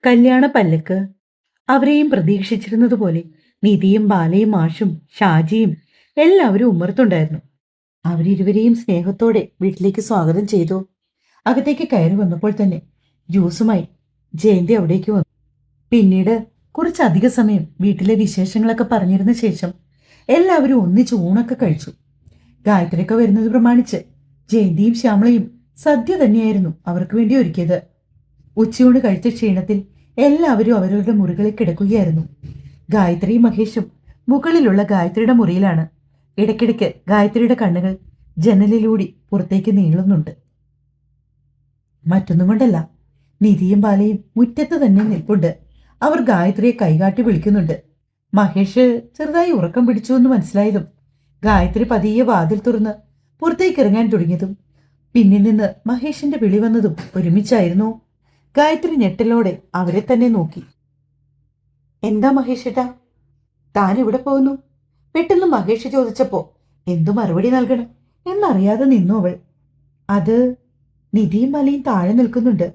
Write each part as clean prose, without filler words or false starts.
കല്യാണ പല്ലക്ക് അവരെയും പ്രതീക്ഷിച്ചിരുന്നതുപോലെ നിധിയും ബാലയും മാഷും ഷാജിയും എല്ലാവരും ഉമ്മറത്തുണ്ടായിരുന്നു. അവരിരുവരെയും സ്നേഹത്തോടെ വീട്ടിലേക്ക് സ്വാഗതം ചെയ്തു. അകത്തേക്ക് കയറി വന്നപ്പോൾ തന്നെ ജ്യൂസുമായി ജയന്തി അവിടേക്ക് വന്നു. പിന്നീട് കുറച്ചധിക സമയം വീട്ടിലെ വിശേഷങ്ങളൊക്കെ പറഞ്ഞിരുന്ന ശേഷം എല്ലാവരും ഒന്നിച്ച് ഊണൊക്കെ കഴിച്ചു. ഗായത്രിയൊക്കെ വരുന്നത് പ്രമാണിച്ച് ജയന്തിയും ശ്യാമളയും സദ്യ തന്നെയായിരുന്നു അവർക്ക് വേണ്ടി ഒരുക്കിയത്. ഉച്ചയൂണ് കഴിച്ച ക്ഷീണത്തിൽ എല്ലാവരും അവരവരുടെ മുറികളിൽ കിടക്കുകയായിരുന്നു. ഗായത്രിയും മഹേഷും മുകളിലുള്ള ഗായത്രിയുടെ മുറിയിലാണ്. ഇടയ്ക്കിടയ്ക്ക് ഗായത്രിയുടെ കണ്ണുകൾ ജനലിലൂടെ പുറത്തേക്ക് നീളുന്നുണ്ട്. മറ്റൊന്നും കൊണ്ടല്ല, നിധിയും ബാലയും മുറ്റത്ത് തന്നെ നിൽപ്പുണ്ട്. അവർ ഗായത്രിയെ കൈകാട്ടി വിളിക്കുന്നുണ്ട്. മഹേഷ് ചെറുതായി ഉറക്കം പിടിച്ചു എന്ന് മനസ്സിലായതും ഗായത്രി പതിയെ വാതിൽ തുറന്ന് പുറത്തേക്ക് ഇറങ്ങാൻ തുടങ്ങിയതും പിന്നിൽ നിന്ന് മഹേഷിന്റെ വിളി വന്നതും ഒരുമിച്ചായിരുന്നു. ഗായത്രി ഞെട്ടലോടെ അവരെ തന്നെ നോക്കി. എന്താ മഹേഷേട്ടാ, താൻ എവിടെ പോകുന്നു? പെട്ടെന്ന് മഹേഷ് ചോദിച്ചപ്പോ എന്തു മറുപടി നൽകണം എന്നറിയാതെ നിന്നു അവൾ. അത് നിധിയും മലയും താഴെ നിൽക്കുന്നുണ്ട്,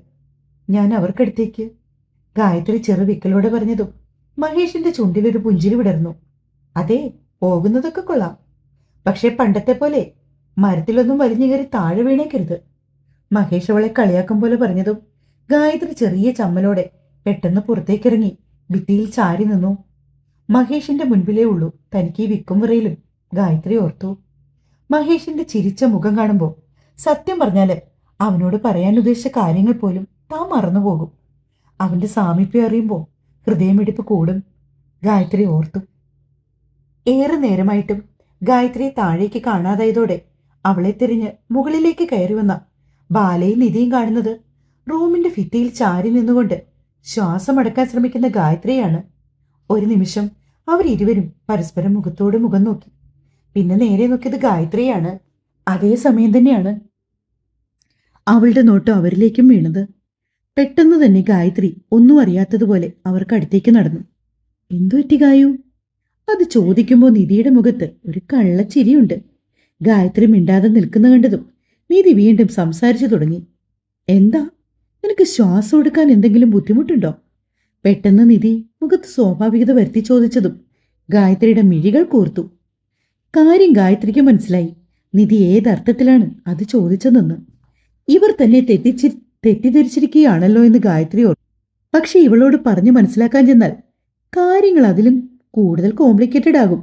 ഞാൻ അവർക്കടുത്തേക്ക്. ഗായത്രി ചെറുവിക്കലോടെ പറഞ്ഞതും മഹേഷിന്റെ ചുണ്ടിലൊരു പുഞ്ചിരി വിടർന്നു. അതെ, പോകുന്നതൊക്കെ കൊള്ളാം, പക്ഷെ പണ്ടത്തെ പോലെ മരത്തിലൊന്നും വലിഞ്ഞു കയറി താഴെ വീണേക്കരുത്. മഹേഷ് അവളെ കളിയാക്കും പോലെ പറഞ്ഞതും ഗായത്രി ചെറിയ ചമ്മലോടെ പെട്ടെന്ന് പുറത്തേക്കിറങ്ങി ഭിത്തിയിൽ ചാരി നിന്നു. മഹേഷിന്റെ മുൻപിലേ ഉള്ളൂ തനിക്ക് ഈ വിക്കും വിറയിലും ഗായത്രി ഓർത്തു. മഹേഷിന്റെ ചിരിച്ച മുഖം കാണുമ്പോൾ സത്യം പറഞ്ഞാല് അവനോട് പറയാൻ ഉദ്ദേശിച്ച കാര്യങ്ങൾ പോലും താൻ മറന്നുപോകും. അവന്റെ സാമീപ്യം അറിയുമ്പോൾ ഹൃദയമിടിപ്പ് കൂടും. ഗായത്രി ഓർത്തു. ഏറെ നേരമായിട്ടും ഗായത്രിയെ താഴേക്ക് കാണാതായതോടെ അവളെ തിരിഞ്ഞ് മുകളിലേക്ക് കയറി വന്ന ബാലയും നിധിയും കാണുന്നത് റൂമിന്റെ ഭിത്തിയിൽ ചാരി നിന്നുകൊണ്ട് ശ്വാസമടക്കാൻ ശ്രമിക്കുന്ന ഗായത്രിയാണ്. ഒരു നിമിഷം അവരിരുവരും പരസ്പരം മുഖത്തോട് മുഖം നോക്കി. പിന്നെ നേരെ നോക്കിയത് ഗായത്രിയാണ്. അതേ സമയം തന്നെയാണ് അവളുടെ നോട്ടം അവരിലേക്കും വീണത്. പെട്ടെന്ന് തന്നെ ഗായത്രി ഒന്നും അറിയാത്തതുപോലെ അവർക്കടുത്തേക്ക് നടന്നു. എന്തു പറ്റി ഗായു? അത് ചോദിക്കുമ്പോൾ നിധിയുടെ മുഖത്ത് ഒരു കള്ളച്ചിരിയുണ്ട്. ഗായത്രി മിണ്ടാതെ നിൽക്കുന്ന കണ്ടതും നിധി വീണ്ടും സംസാരിച്ചു തുടങ്ങി. എന്താ, നിനക്ക് ശ്വാസം എടുക്കാൻ എന്തെങ്കിലും ബുദ്ധിമുട്ടുണ്ടോ? പെട്ടെന്ന് നിധി മുഖത്ത് സ്വാഭാവികത വരുത്തി ചോദിച്ചതും ഗായത്രിയുടെ മിഴികൾ കൂർത്തു. കാര്യം ഗായത്രിക്ക് മനസ്സിലായി. നിധി ഏതർത്ഥത്തിലാണ് അത് ചോദിച്ചതെന്ന്. ഇവർ തന്നെ തെറ്റിദ്ധരിച്ചിരിക്കുകയാണല്ലോ എന്ന് ഗായത്രി ഓർത്തു. പക്ഷെ ഇവളോട് പറഞ്ഞു മനസ്സിലാക്കാൻ ചെന്നാൽ കാര്യങ്ങൾ അതിലും കൂടുതൽ കോംപ്ലിക്കേറ്റഡ് ആകും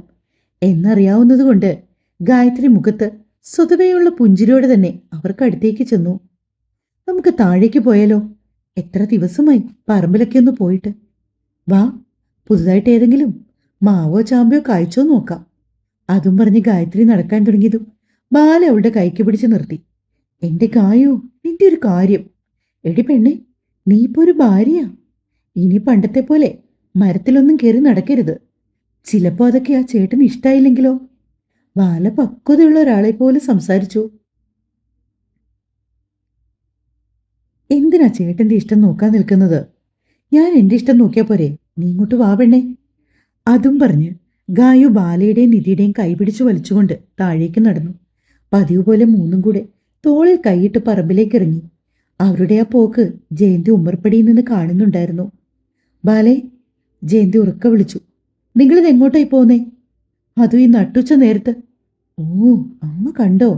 എന്നറിയാവുന്നതുകൊണ്ട് ഗായത്രി മുഖത്ത് സ്വതവേയുള്ള പുഞ്ചിരിയോടെ തന്നെ അവർക്കടുത്തേക്ക് ചെന്നു. നമുക്ക് താഴേക്ക് പോയാലോ? എത്ര ദിവസമായി പറമ്പിലൊക്കെ ഒന്ന് പോയിട്ട്. വാ, പുതുതായിട്ട് ഏതെങ്കിലും മാവോ ചാമ്പയോ കായ്ച്ചോ നോക്കാം. അതും പറഞ്ഞ് ഗായത്രി നടക്കാൻ തുടങ്ങിയതും ബാല അവളുടെ കൈക്ക് പിടിച്ച് നിർത്തി. എന്റെ ഗായു, നിന്റെ ഒരു കാര്യം. എടി പെണ്ണെ, നീ ഇപ്പോ ഒരു ഭാര്യയാ. ഇനി പണ്ടത്തെ പോലെ മരത്തിലൊന്നും കയറി നടക്കരുത്. ചിലപ്പോ അതൊക്കെ ആ ചേട്ടന് ഇഷ്ടായില്ലെങ്കിലോ? ബാല പക്വതയുള്ള ഒരാളെ പോലെ സംസാരിച്ചു. എന്തിനാ ചേട്ടന്റെ ഇഷ്ടം നോക്കാൻ നിൽക്കുന്നത്? ഞാൻ എന്റെ ഇഷ്ടം നോക്കിയാ പോരെ, നീ ഇങ്ങോട്ട് വാ പെണ്ണേ. അതും പറഞ്ഞ് ഗായു ബാലയുടെയും നിധിയുടെയും കൈപിടിച്ചു വലിച്ചുകൊണ്ട് താഴേക്ക് നടന്നു. പതിവ് പോലെ മൂന്നും കൂടെ തോളിൽ കൈയിട്ട് പറമ്പിലേക്ക് ഇറങ്ങി. അവരുടെ ആ പോക്ക് ജയന്തി ഉമ്മർപ്പടിയിൽ നിന്ന് കാണുന്നുണ്ടായിരുന്നു. ബാലേ, ജയന്തി ഉറക്ക വിളിച്ചു. നിങ്ങളിത് എങ്ങോട്ടായി പോന്നേ? അതും ഈ നട്ടുച്ച നേരത്ത്. ഓ, അമ്മ കണ്ടോ?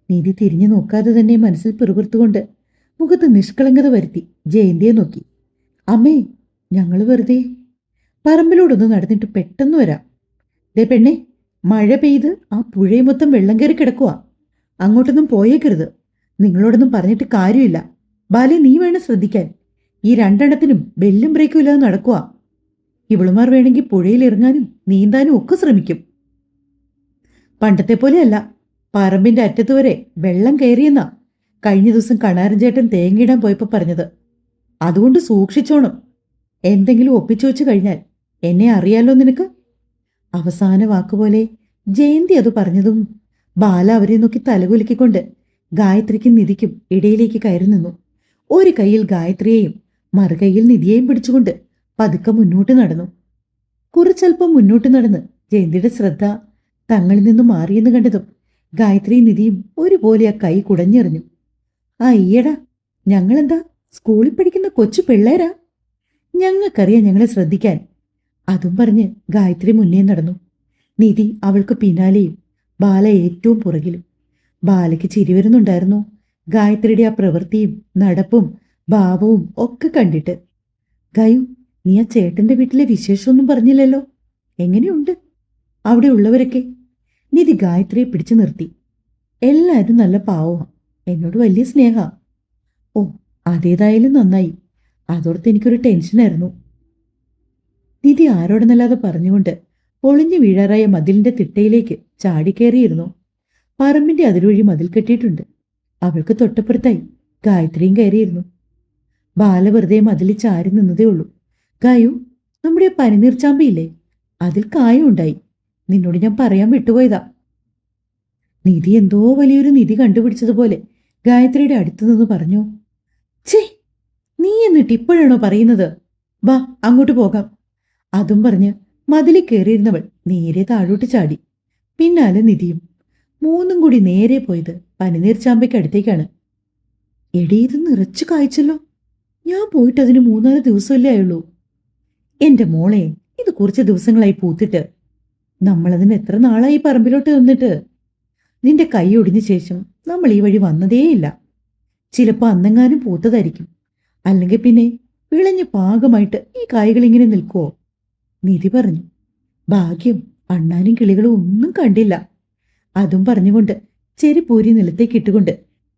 നിധി തിരിഞ്ഞു നോക്കാതെ തന്നെ മനസ്സിൽ പിറുപിറുത്തുകൊണ്ട് മുഖത്ത് നിഷ്കളങ്കത വരുത്തി ജയന്തിയെ നോക്കി. അമ്മേ, ഞങ്ങൾ വെറുതെ പറമ്പിലൂടൊന്ന് നടന്നിട്ട് പെട്ടെന്ന് വരാം. ദേ പെണ്ണെ, മഴ പെയ്ത് ആ പുഴയും മൊത്തം വെള്ളം കയറി കിടക്കുക. അങ്ങോട്ടൊന്നും പോയേക്കരുത്. നിങ്ങളോടൊന്നും പറഞ്ഞിട്ട് കാര്യമില്ല. ബാലെ, നീ വേണം ശ്രദ്ധിക്കാൻ. ഈ രണ്ടെണ്ണത്തിനും ബെല്ലും ബ്രേക്കും ഇല്ലാതെ നടക്കുക. ഇവളുമാർ വേണമെങ്കിൽ പുഴയിൽ ഇറങ്ങാനും നീന്താനും ഒക്കെ ശ്രമിക്കും. പണ്ടത്തെ പോലെയല്ല, പറമ്പിന്റെ അറ്റത്ത് വരെ വെള്ളം കയറിയെന്നാ കഴിഞ്ഞ ദിവസം കണാരൻ ചേട്ടൻ തേങ്ങയിടാൻ പോയപ്പോ പറഞ്ഞത്. അതുകൊണ്ട് സൂക്ഷിച്ചോണം. എന്തെങ്കിലും ഒപ്പിച്ചു വെച്ച് കഴിഞ്ഞാൽ എന്നെ അറിയാലോ നിനക്ക്. അവസാന വാക്കുപോലെ ജയന്തി അത് പറഞ്ഞതും ബാല അവരെ നോക്കി തലകുലുക്കിക്കൊണ്ട് ഗായത്രിക്കും നിധിക്കും ഇടയിലേക്ക് കയറി നിന്നു. ഒരു കൈയിൽ ഗായത്രിയെയും മറുകൈയിൽ നിധിയെയും പിടിച്ചുകൊണ്ട് പതുക്കെ മുന്നോട്ട് നടന്നു. കുറച്ചൽപ്പം മുന്നോട്ട് നടന്ന് ജയന്തിയുടെ ശ്രദ്ധ തങ്ങളിൽ നിന്നും മാറിയെന്ന് കണ്ടതും ഗായത്രിയും നിധിയും ഒരുപോലെ ആ കൈ കുടഞ്ഞെറിഞ്ഞു. അയ്യടാ, ഞങ്ങളെന്താ സ്കൂളിൽ പഠിക്കുന്ന കൊച്ചു പിള്ളേരാ? ഞങ്ങൾക്കറിയാം ഞങ്ങളെ ശ്രദ്ധിക്കാൻ. അതും പറഞ്ഞ് ഗായത്രി മുന്നേ നടന്നു. നിധി അവൾക്ക് പിന്നാലെയും, ബാല ഏറ്റവും പുറകിലും. ബാലയ്ക്ക് ചിരി വരുന്നുണ്ടായിരുന്നു ഗായത്രിയുടെ ആ പ്രവൃത്തിയും നടപ്പും ഭാവവും ഒക്കെ കണ്ടിട്ട്. ഗായു, നീ ആ ചേട്ടന്റെ വീട്ടിലെ വിശേഷമൊന്നും പറഞ്ഞില്ലല്ലോ. എങ്ങനെയുണ്ട് അവിടെ ഉള്ളവരൊക്കെ? നിധി ഗായത്രിയെ പിടിച്ചു നിർത്തി. എല്ലാവരും നല്ല പാവമാ, എന്നോട് വലിയ സ്നേഹ. ഓ, അതേതായാലും നന്നായി. അതോടത്ത് എനിക്കൊരു ടെൻഷനായിരുന്നു. നിധി ആരോടെന്നല്ലാതെ പറഞ്ഞുകൊണ്ട് ഒളിഞ്ഞു വീഴാറായ മതിലിന്റെ തിട്ടയിലേക്ക് ചാടിക്കേറിയിരുന്നു. പറമ്പിന്റെ അതിർവഴി മതിൽ കെട്ടിയിട്ടുണ്ട്. അവൾക്ക് തൊട്ടപ്പുറത്തായി ഗായത്രിയും കയറിയിരുന്നു. ബാല വെറുതെ മതിലിൽ ചാരി നിന്നതേ ഉള്ളൂ. ഗായു, നമ്മുടെ പനിനീർച്ചാമ്പയില്ലേ, അതിൽ കായം ഉണ്ടായി. നിന്നോട് ഞാൻ പറയാൻ വിട്ടുപോയതാ. നിധി എന്തോ വലിയൊരു നിധി കണ്ടുപിടിച്ചതുപോലെ ഗായത്രിയുടെ അടുത്തു നിന്ന് പറഞ്ഞു. ഛേ, നീ എന്നിട്ട് ഇപ്പോഴാണോ പറയുന്നത്? വാ, അങ്ങോട്ട് പോകാം. അതും പറഞ്ഞ് മതിലിൽ കയറിയിരുന്നവൾ നേരെ താഴോട്ട് ചാടി. പിന്നാലെ നിധിയും. മൂന്നും കൂടി നേരെ പോയത് പനിനീർച്ചാമ്പയ്ക്ക് അടുത്തേക്കാണ്. എടീ, ഇത് നിറച്ചു കായ്ച്ചല്ലോ. ഞാൻ പോയിട്ട് അതിന് 3-4 ദിവസമല്ലേ ആയുള്ളൂ. എന്റെ മോളെ, ഇത് കുറച്ച് ദിവസങ്ങളായി പൂത്തിട്ട്. നമ്മളതിന് എത്ര നാളായി പറമ്പിലോട്ട് നിന്നിട്ട്. നിന്റെ കൈ ഒടിഞ്ഞ ശേഷം നമ്മൾ ഈ വഴി വന്നതേയില്ല. ചിലപ്പോ അന്നെങ്ങാനും പൂത്തതായിരിക്കും. അല്ലെങ്കിൽ പിന്നെ വിളഞ്ഞ പാകമായിട്ട് ഈ കായ്കൾ ഇങ്ങനെ നിൽക്കുവോ? നിധി പറഞ്ഞു. ഭാഗ്യം, അണ്ണാനും കിളികളും ഒന്നും കണ്ടില്ല. അതും പറഞ്ഞുകൊണ്ട് ചെരിപ്പൂരി നിലത്തേക്ക് ഇട്ടുകൊണ്ട്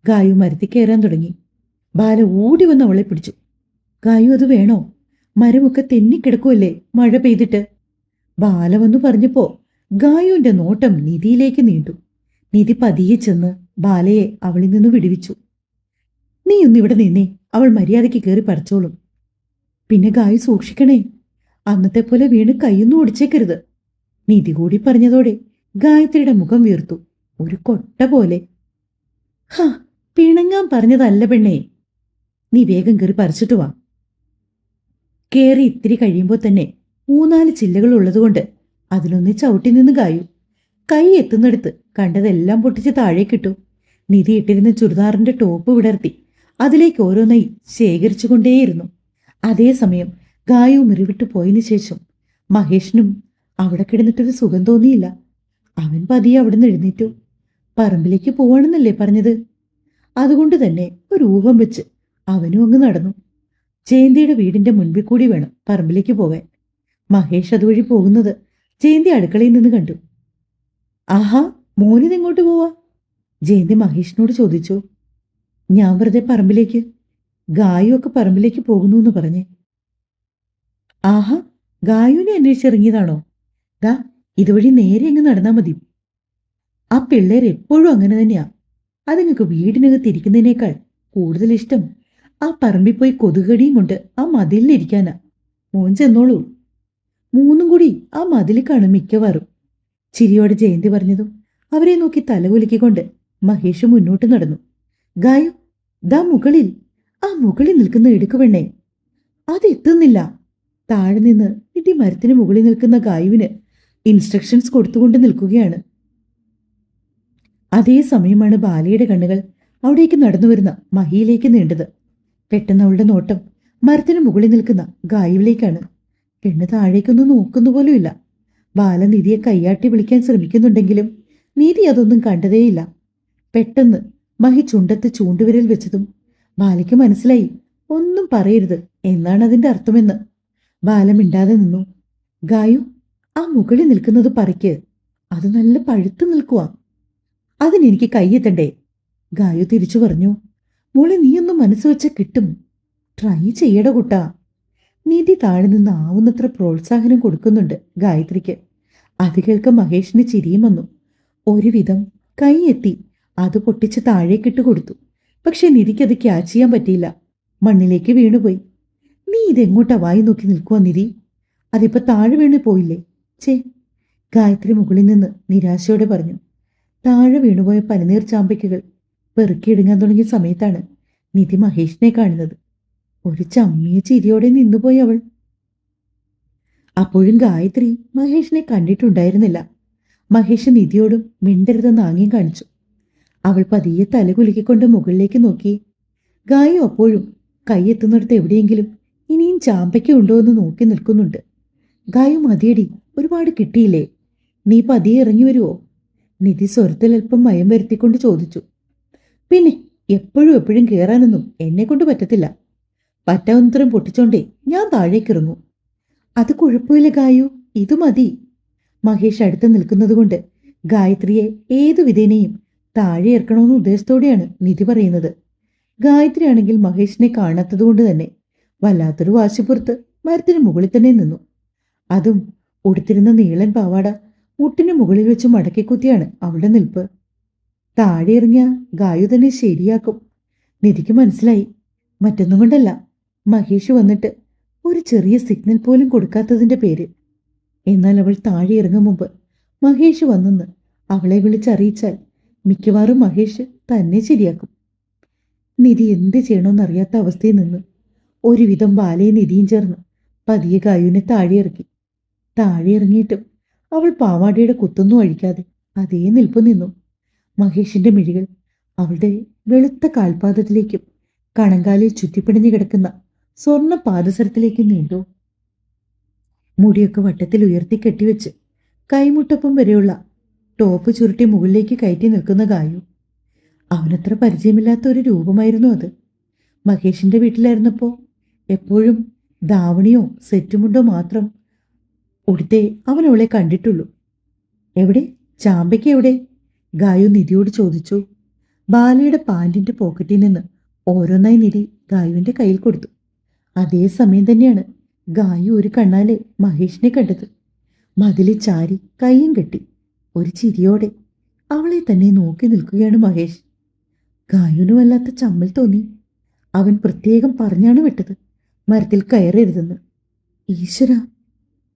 ഗായു മരത്തിൽ കയറാൻ തുടങ്ങി. ബാല ഓടി വന്ന് അവളെ പിടിച്ചു. ഗായു, അത് വേണോ? മരമൊക്കെ തെന്നിക്കിടക്കുമല്ലേ മഴ പെയ്തിട്ട്. ബാല വന്നു പറഞ്ഞപ്പോ ഗായുവിന്റെ നോട്ടം നിധിയിലേക്ക് നീണ്ടു. നിധി പതിയെ ചെന്ന് ബാലയെ അവളിൽ നിന്ന് വിടുവിച്ചു. നീ ഒന്നിവിടെ നിന്നേ, അവൾ മര്യാദയ്ക്ക് കയറി പറിച്ചോളും. പിന്നെ ഗായു സൂക്ഷിക്കണേ, അന്നത്തെ പോലെ വീണ് കൈയൊന്നും ഒടിച്ചേക്കരുത്. നിധി കൂടി പറഞ്ഞതോടെ ഗായത്രിയുടെ മുഖം വീർത്തു, ഒരു കൊട്ട പോലെ. ഹാ, പിണങ്ങാൻ പറഞ്ഞതല്ല പെണ്ണേ. നീ വേഗം കയറി പറിച്ചിട്ട് വാ. കേറി ഇത്തിരി കഴിയുമ്പോൾ തന്നെ 3-4 ചില്ലകൾ ഉള്ളതുകൊണ്ട് അതിലൊന്ന് ചവിട്ടി നിന്ന് ഗായു. കൈ എത്തുന്നിടത്ത് കണ്ടതെല്ലാം പൊട്ടിച്ച് താഴേക്കിട്ടു. നിധി ഇട്ടിരുന്ന ചുരിദാറിന്റെ ടോപ്പ് വിടർത്തി അതിലേക്ക് ഓരോന്നായി ശേഖരിച്ചുകൊണ്ടേയിരുന്നു. അതേസമയം ഗായു മുറിവിട്ട് പോയതിനു ശേഷം മഹേഷിനും അവിടെ കിടന്നിട്ടൊരു സുഖം തോന്നിയില്ല. അവൻ പതിയെ അവിടുന്ന് എഴുന്നേറ്റു. പറമ്പിലേക്ക് പോവാണെന്നല്ലേ പറഞ്ഞത്? അതുകൊണ്ട് തന്നെ ഒരു ഊഹം വെച്ച് അവനും അങ്ങ് നടന്നു. ജയന്തിയുടെ വീടിന്റെ മുൻപിൽ കൂടി വേണം പറമ്പിലേക്ക് പോകാൻ. മഹേഷ് അതുവഴി പോകുന്നത് ജയന്തി അടുക്കളയിൽ നിന്ന് കണ്ടു. ആഹാ, മോനിതെങ്ങോട്ട് പോവാ? ജയന്തി മഹേഷിനോട് ചോദിച്ചു. ഞാൻ വെറുതെ പറമ്പിലേക്ക്. ഗായു ഒക്കെ പറമ്പിലേക്ക് പോകുന്നു എന്ന് പറഞ്ഞേ. ആഹാ, ഗായുവിനെ അന്വേഷിച്ചിറങ്ങിയതാണോ? ദാ ഇതുവഴി നേരെ അങ്ങ് നടന്നാ മതി. ആ പിള്ളേർ എപ്പോഴും അങ്ങനെ തന്നെയാ. അതുങ്ങൾക്ക് വീടിനകത്ത് ഇരിക്കുന്നതിനേക്കാൾ കൂടുതൽ ഇഷ്ടം ആ പറമ്പിൽ പോയി കൊതുകടിയും കൊണ്ട് ആ മതിലിലിരിക്കാനാ. മോൻ ചെന്നോളൂ. മൂന്നും കൂടി ആ മതിലിൽ കാണും മിക്കവാറും. ചിരിയോടെ ജയന്തി പറഞ്ഞതും അവരെ നോക്കി തലകുലുക്കിക്കൊണ്ട് മഹേഷ് മുന്നോട്ട് നടന്നു. ഗായു, ദാ മുകളിൽ, ആ മുകളിൽ നിൽക്കുന്ന ഇടുക്കുവെണ്ണേ, അതെത്തുന്നില്ല. താഴെ നിന്ന് ഇടി മരത്തിന് മുകളിൽ നിൽക്കുന്ന ഗായുവിന് ഇൻസ്ട്രക്ഷൻസ് കൊടുത്തുകൊണ്ട് നിൽക്കുകയാണ്. അതേ സമയമാണ് ബാലയുടെ കണ്ണുകൾ അവിടേക്ക് നടന്നു വരുന്ന മഹിയിലേക്ക് നീണ്ടത്. പെട്ടെന്ന് അവളുടെ നോട്ടം മരത്തിന് മുകളിൽ നിൽക്കുന്ന ഗായുവിലേക്കാണ്. പെണ്ണ് താഴേക്കൊന്നും നോക്കുന്നു പോലുമില്ല. ബാല നിധിയെ കയ്യാട്ടി വിളിക്കാൻ ശ്രമിക്കുന്നുണ്ടെങ്കിലും നീതി അതൊന്നും കണ്ടതേയില്ല. പെട്ടെന്ന് മഹി ചുണ്ടത്ത് ചൂണ്ടുവിരൽ വെച്ചതും ബാലയ്ക്ക് മനസ്സിലായി ഒന്നും പറയരുത് എന്നാണ് അതിന്റെ അർത്ഥമെന്ന്. ബാല മിണ്ടാതെ നിന്നു. ഗായു, ആ മുകളിൽ നിൽക്കുന്നത് പറിക്ക്. അത് നല്ല പഴുത്തു നിൽക്കുവാ. അതിനെനിക്ക് കയ്യെത്തണ്ടേ? ഗായു തിരിച്ചു പറഞ്ഞു. മോളെ, നീയൊന്നും മനസ്സ് വെച്ച കിട്ടും. ട്രൈ ചെയ്യട കുട്ടാ. നിധി താഴെ നിന്ന് ആവുന്നത്ര പ്രോത്സാഹനം കൊടുക്കുന്നുണ്ട് ഗായത്രിക്ക്. അത് കേൾക്കാൻ മഹേഷിന് ചിരിയും വന്നു. ഒരുവിധം കൈ എത്തി അത് പൊട്ടിച്ച് താഴേക്കിട്ട് കൊടുത്തു. പക്ഷെ നിധിക്കത് ക്യാച്ച് ചെയ്യാൻ പറ്റിയില്ല. മണ്ണിലേക്ക് വീണുപോയി. നീ ഇതെങ്ങോട്ടാ വായി നോക്കി നിൽക്കുവാ നിധി? അതിപ്പോ താഴെ വീണ് പോയില്ലേ? ചേ, ഗായത്രി മുകളിൽ നിന്ന് നിരാശയോടെ പറഞ്ഞു. താഴെ വീണുപോയ പനിനീർ ചാമ്പയ്ക്കുകൾ പെറുക്കിയിടുങ്ങാൻ തുടങ്ങിയ സമയത്താണ് നിധി മഹേഷിനെ കാണുന്നത്. ഒരു ചമ്മിയ ചിരിയോടെ നിന്നുപോയി അവൾ. അപ്പോഴും ഗായത്രി മഹേഷിനെ കണ്ടിട്ടുണ്ടായിരുന്നില്ല. മഹേഷ് നിധിയോടും മിണ്ടരുതെന്ന് ആംഗ്യം കാണിച്ചു. അവൾ പതിയെ തലകുലുക്കിക്കൊണ്ട് മുകളിലേക്ക് നോക്കി. ഗായു അപ്പോഴും കൈയെത്തുന്നിടത്ത് എവിടെയെങ്കിലും ഇനിയും ചാമ്പയ്ക്ക ഉണ്ടോ എന്ന് നോക്കി നിൽക്കുന്നുണ്ട്. ഗായു മതിയടി, ഒരുപാട് കിട്ടിയില്ലേ, നീ പതിയെ ഇറങ്ങി വരുവോ? നിധി സ്വരത്തിൽ അല്പം മയം വരുത്തിക്കൊണ്ട് ചോദിച്ചു. പിന്നെ എപ്പോഴും എപ്പോഴും കയറാനൊന്നും എന്നെ കൊണ്ട് പറ്റത്തില്ല. പറ്റാവുന്നത്രയും പൊട്ടിച്ചോണ്ടേ ഞാൻ താഴേക്കിറങ്ങൂ. അത് കുഴപ്പമില്ല ഗായു, ഇത് മതി. മഹേഷ് അടുത്ത് നിൽക്കുന്നത് കൊണ്ട് ഗായത്രിയെ ഏതു വിധേനയും താഴെ ഇറക്കണമെന്ന ഉദ്ദേശത്തോടെയാണ് നിധി പറയുന്നത്. ഗായത്രി ആണെങ്കിൽ മഹേഷിനെ കാണാത്തതുകൊണ്ട് തന്നെ വല്ലാത്തൊരു വാശിപ്പുറത്ത് മരത്തിന് മുകളിൽ തന്നെ നിന്നു. അതും ഉടുത്തിരുന്ന നീളൻ പാവാട മുട്ടിന് മുകളിൽ വെച്ച് മടക്കിക്കുത്തിയാണ് അവളുടെ നിൽപ്പ്. താഴെ ഇറങ്ങിയ ഗായു തന്നെ ശരിയാക്കും. നിധിക്ക് മനസ്സിലായി. മറ്റൊന്നും കൊണ്ടല്ല, മഹേഷ് വന്നിട്ട് ഒരു ചെറിയ സിഗ്നൽ പോലും കൊടുക്കാത്തതിന്റെ പേര്. എന്നാൽ അവൾ താഴെ ഇറങ്ങും മുമ്പ് മഹേഷ് വന്നെന്ന് അവളെ വിളിച്ചറിയിച്ചാൽ മിക്കവാറും മഹേഷ് തന്നെ ശരിയാക്കും. നിധി എന്ത് ചെയ്യണമെന്നറിയാത്ത അവസ്ഥയിൽ നിന്ന് ഒരുവിധം ബാലയും നിധിയും ചേർന്ന് പതിയെ ഗായുവിനെ താഴെ ഇറക്കി. താഴെ ഇറങ്ങിയിട്ടും അവൾ പാവാടയുടെ കുത്തൊന്നും അഴിക്കാതെ അതേ നിൽപ്പ് നിന്നു. മഹേഷിന്റെ മിഴികൾ അവളുടെ വെളുത്ത കാൽപാദത്തിലേക്കും കണങ്കാലിൽ ചുറ്റിപ്പിടിഞ്ഞു കിടക്കുന്ന സ്വർണ്ണ പാദസരത്തിലേക്കും നീണ്ടു. മുടിയൊക്കെ വട്ടത്തിൽ ഉയർത്തി കെട്ടിവെച്ച് കൈമുട്ടപ്പം വരെയുള്ള ടോപ്പ് ചുരുട്ടി മുകളിലേക്ക് കയറ്റി നിൽക്കുന്ന ഗായു. അവനത്ര പരിചയമില്ലാത്ത ഒരു രൂപമായിരുന്നു അത്. മഹേഷിന്റെ വീട്ടിലായിരുന്നപ്പോൾ എപ്പോഴും ധാവണിയോ സെറ്റുമുണ്ടോ മാത്രം ഉടുത്തേ അവൻ അവളെ കണ്ടിട്ടുള്ളൂ. എവിടെ ചാമ്പയ്ക്ക് എവിടെ? ഗായു നിധിയോട് ചോദിച്ചു. ബാലയുടെ പാൻറിന്റെ പോക്കറ്റിൽ നിന്ന് ഓരോന്നായി നിധി ഗായുവിന്റെ കയ്യിൽ കൊടുത്തു. അതേ സമയം തന്നെയാണ് ഗായു ഒരു കണ്ണാലെ മഹേഷിനെ കണ്ടത്. മതിലിൽ ചാരി കൈയും കെട്ടി ഒരു ചിരിയോടെ അവളെ തന്നെ നോക്കി നിൽക്കുകയാണ് മഹേഷ്. ഗായുവിന് വല്ലാത്ത ചമ്മൽ തോന്നി. അവൻ പ്രത്യേകം പറഞ്ഞാണ് വിട്ടത് മരത്തിൽ കയറരുതെന്ന്. ഈശ്വര,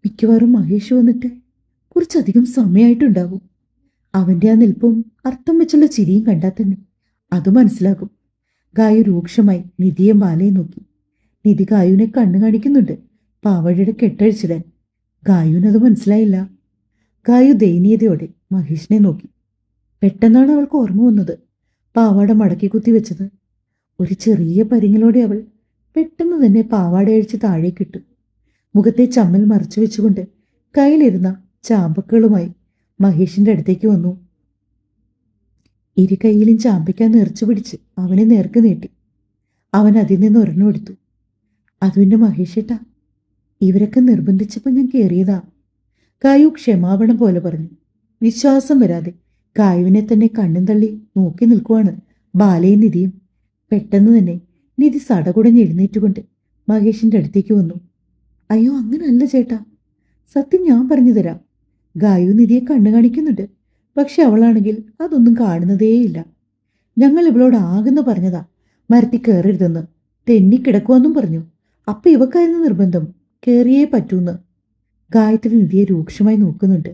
മിക്കവാറും മഹേഷ് വന്നിട്ട് കുറച്ചധികം സമയമായിട്ടുണ്ടാകും. അവന്റെ ആ നിൽപ്പും അർത്ഥം വെച്ചുള്ള ചിരിയും കണ്ടാൽ തന്നെ അത് മനസ്സിലാകും. ഗായു രൂക്ഷമായി നിധിയെ ബാലയെ നോക്കി. നിധി ഗായുവിനെ കണ്ണു കാണിക്കുന്നുണ്ട് പാവഴയുടെ കെട്ടഴിച്ചിടാൻ. ഗായുവിനത് മനസ്സിലായില്ല. ഗായു ദയനീയതയോടെ മഹേഷിനെ നോക്കി. പെട്ടെന്നാണ് അവൾക്ക് ഓർമ്മ വന്നത് പാവാട മടക്കി കുത്തി വെച്ചത്. ഒരു ചെറിയ പരിങ്ങലോടെ അവൾ പെട്ടെന്ന് തന്നെ പാവാട അഴിച്ച് താഴേക്കിട്ടു. മുഖത്തെ ചമ്മൽ മറച്ചു വെച്ചുകൊണ്ട് കയ്യിലിരുന്ന ചാമ്പക്കുകളുമായി മഹേഷിന്റെ അടുത്തേക്ക് വന്നു. ഇരു കൈയിലും ചാമ്പയ്ക്കാൻ നിറച്ചു പിടിച്ച് അവനെ നേർക്ക് നീട്ടി. അവൻ അതിൽ നിന്ന് ഒരെണ്ണം എടുത്തു. അതുവിന്റെ മഹേഷേട്ടാ, ഇവരൊക്കെ നിർബന്ധിച്ചപ്പോൾ ഞാൻ കയറിയതാ. ഗായു ക്ഷമാപണം പോലെ പറഞ്ഞു. വിശ്വാസം വരാതെ ഗായുവിനെ തന്നെ കണ്ണും തള്ളി നോക്കി നിൽക്കുവാണ് ബാലയും നിധിയും. പെട്ടെന്ന് തന്നെ നിധി സടകുടഞ്ഞ് എഴുന്നേറ്റുകൊണ്ട് മഹേഷിന്റെ അടുത്തേക്ക് വന്നു. അയ്യോ, അങ്ങനല്ല ചേട്ടാ, സത്യം ഞാൻ പറഞ്ഞു തരാം. ഗായു നിധിയെ കണ്ണു കാണിക്കുന്നുണ്ട്. പക്ഷെ അവളാണെങ്കിൽ അതൊന്നും കാണുന്നതേയില്ല. ഞങ്ങൾ ഇവളോട് ആകുന്ന പറഞ്ഞതാ മരത്തിൽ കയറരുതെന്ന്. തെന്നിക്കിടക്കുവെന്നും പറഞ്ഞു. അപ്പൊ ഇവക്കായിരുന്നു നിർബന്ധം, കയറിയേ പറ്റൂന്ന്. ഗായത്രി നിധിയെ രൂക്ഷമായി നോക്കുന്നുണ്ട്.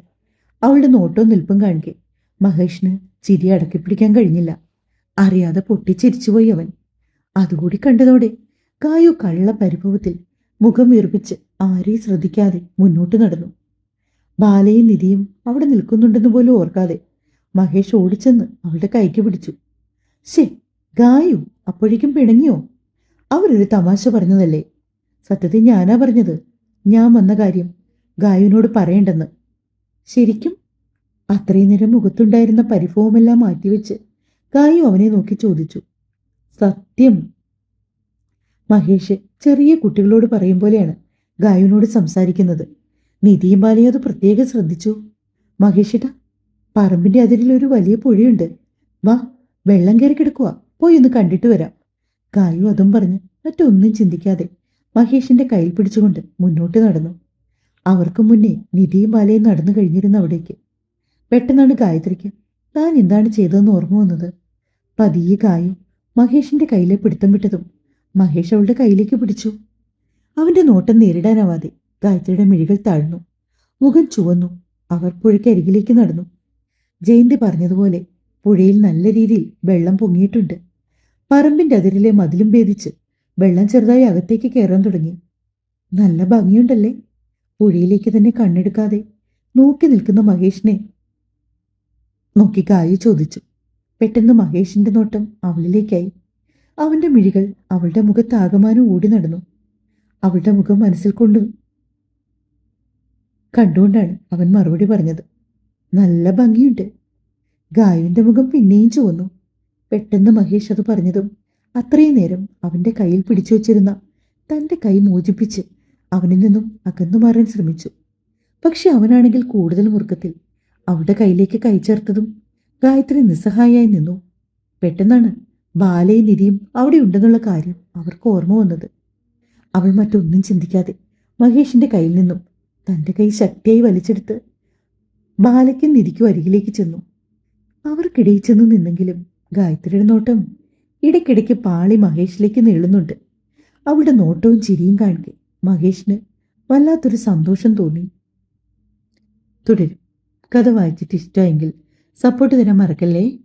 അവളുടെ നോട്ടവും നിൽപ്പും കാണിക്കെ മഹേഷിന് ചിരി അടക്കിപ്പിടിക്കാൻ കഴിഞ്ഞില്ല. അറിയാതെ പൊട്ടിച്ചിരിച്ചുപോയി അവൻ. അതുകൂടി കണ്ടതോടെ ഗായു കള്ള പരിഭവത്തിൽ മുഖം വീർപ്പിച്ച് ആരെയും ശ്രദ്ധിക്കാതെ മുന്നോട്ട് നടന്നു. ബാലയും നിധിയും അവിടെ നിൽക്കുന്നുണ്ടെന്ന് പോലും ഓർക്കാതെ മഹേഷ് ഓടിച്ചെന്ന് അവളുടെ കൈക്ക് പിടിച്ചു. ശേ, ഗായു അപ്പോഴേക്കും പിണങ്ങിയോ? അവരൊരു തമാശ പറഞ്ഞതല്ലേ. സത്യത്തിൽ ഞാനാ പറഞ്ഞത് ഞാൻ വന്ന കാര്യം ഗായുവിനോട് പറയണ്ടെന്ന്. ശരിക്കും? അത്രയും നേരം മുഖത്തുണ്ടായിരുന്ന പരിഭവമെല്ലാം മാറ്റിവെച്ച് ഗായു അവനെ നോക്കി ചോദിച്ചു. സത്യം. മഹേഷ് ചെറിയ കുട്ടികളോട് പറയും പോലെയാണ് ഗായുവിനോട് സംസാരിക്കുന്നത്. നിധിയും ബാലയും അത് പ്രത്യേകം ശ്രദ്ധിച്ചു. മഹേഷിട്ടാ, പറമ്പിന്റെ അതിരിൽ ഒരു വലിയ പുഴയുണ്ട്, വാ, വെള്ളം കയറി കിടക്കുക, പോയി ഒന്ന് കണ്ടിട്ട് വരാം. ഗായു അതും പറഞ്ഞ് മറ്റൊന്നും ചിന്തിക്കാതെ മഹേഷിന്റെ കയ്യിൽ പിടിച്ചുകൊണ്ട് മുന്നോട്ട് നടന്നു. അവർക്ക് മുന്നേ നിധിയും ബാലയും നടന്നു കഴിഞ്ഞിരുന്ന അവിടേക്ക്. പെട്ടെന്നാണ് ഗായത്രിക്ക് താൻ എന്താണ് ചെയ്തതെന്ന് ഓർമ്മ വന്നത്. പതിയെ ഗായു മഹേഷിന്റെ കയ്യിലെ പിടുത്തം വിട്ടതും മഹേഷ് അവളുടെ കയ്യിലേക്ക് പിടിച്ചു. അവന്റെ നോട്ടം നേരിടാനാവാതെ ഗായത്രിയുടെ മിഴികൾ താഴ്ന്നു. മുഖം ചുവന്നു. അവർ പുഴയ്ക്കരികിലേക്ക് നടന്നു. ജയന്തി പറഞ്ഞതുപോലെ പുഴയിൽ നല്ല രീതിയിൽ വെള്ളം പൊങ്ങിയിട്ടുണ്ട്. പറമ്പിന്റെ അതിരിലെ മതിലും ഭേദിച്ച് വെള്ളം ചെറുതായി അകത്തേക്ക് കയറാൻ തുടങ്ങി. നല്ല ഭംഗിയുണ്ടല്ലേ? പുഴയിലേക്ക് തന്നെ കണ്ണെടുക്കാതെ നോക്കി നിൽക്കുന്ന മഹേഷിനെ നോക്കി ഗായു ചോദിച്ചു. പെട്ടെന്ന് മഹേഷിന്റെ നോട്ടം അവളിലേക്കായി. അവന്റെ മിഴികൾ അവളുടെ മുഖത്താകമാനം ഓടി നടന്നു. അവളുടെ മുഖം മനസ്സിൽ കണ്ടുകൊണ്ടാണ് അവൻ മറുപടി പറഞ്ഞത്. നല്ല ഭംഗിയുണ്ട്. ഗായുവിന്റെ മുഖം പിന്നെയും ചുവന്നു. പെട്ടെന്ന് മഹേഷ് അത് പറഞ്ഞതും അത്രയും നേരം അവന്റെ കയ്യിൽ പിടിച്ചു വച്ചിരുന്ന തന്റെ കൈ മോചിപ്പിച്ച് അവനിൽ നിന്നും അകന്നു മാറാൻ ശ്രമിച്ചു. പക്ഷെ അവനാണെങ്കിൽ കൂടുതൽ മുറുക്കത്തിൽ അവളുടെ കയ്യിലേക്ക് കൈ ചേർത്തതും ഗായത്രി നിസ്സഹായായി നിന്നു. പെട്ടെന്നാണ് ബാലയും നിധിയും അവിടെ ഉണ്ടെന്നുള്ള കാര്യം അവർക്ക് ഓർമ്മ വന്നത്. അവൾ മറ്റൊന്നും ചിന്തിക്കാതെ മഹേഷിന്റെ കയ്യിൽ നിന്നും തന്റെ കൈ ശക്തിയായി വലിച്ചെടുത്ത് ബാലയ്ക്കും നിധിക്കും അരികിലേക്ക് ചെന്നു. അവർക്കിടയിൽ ചെന്ന് നിന്നെങ്കിലും ഗായത്രിയുടെ നോട്ടം ഇടയ്ക്കിടയ്ക്ക് പാളി മഹേഷിലേക്ക് നീളുന്നുണ്ട്. അവളുടെ നോട്ടവും ചിരിയും കാണിക്കെ മഹേഷിന് വല്ലാത്തൊരു സന്തോഷം തോന്നി. തുടരും. കഥ വായിച്ചിട്ട് ഇഷ്ടമായെങ്കിൽ സപ്പോർട്ട് തരാൻ മറക്കല്ലേ.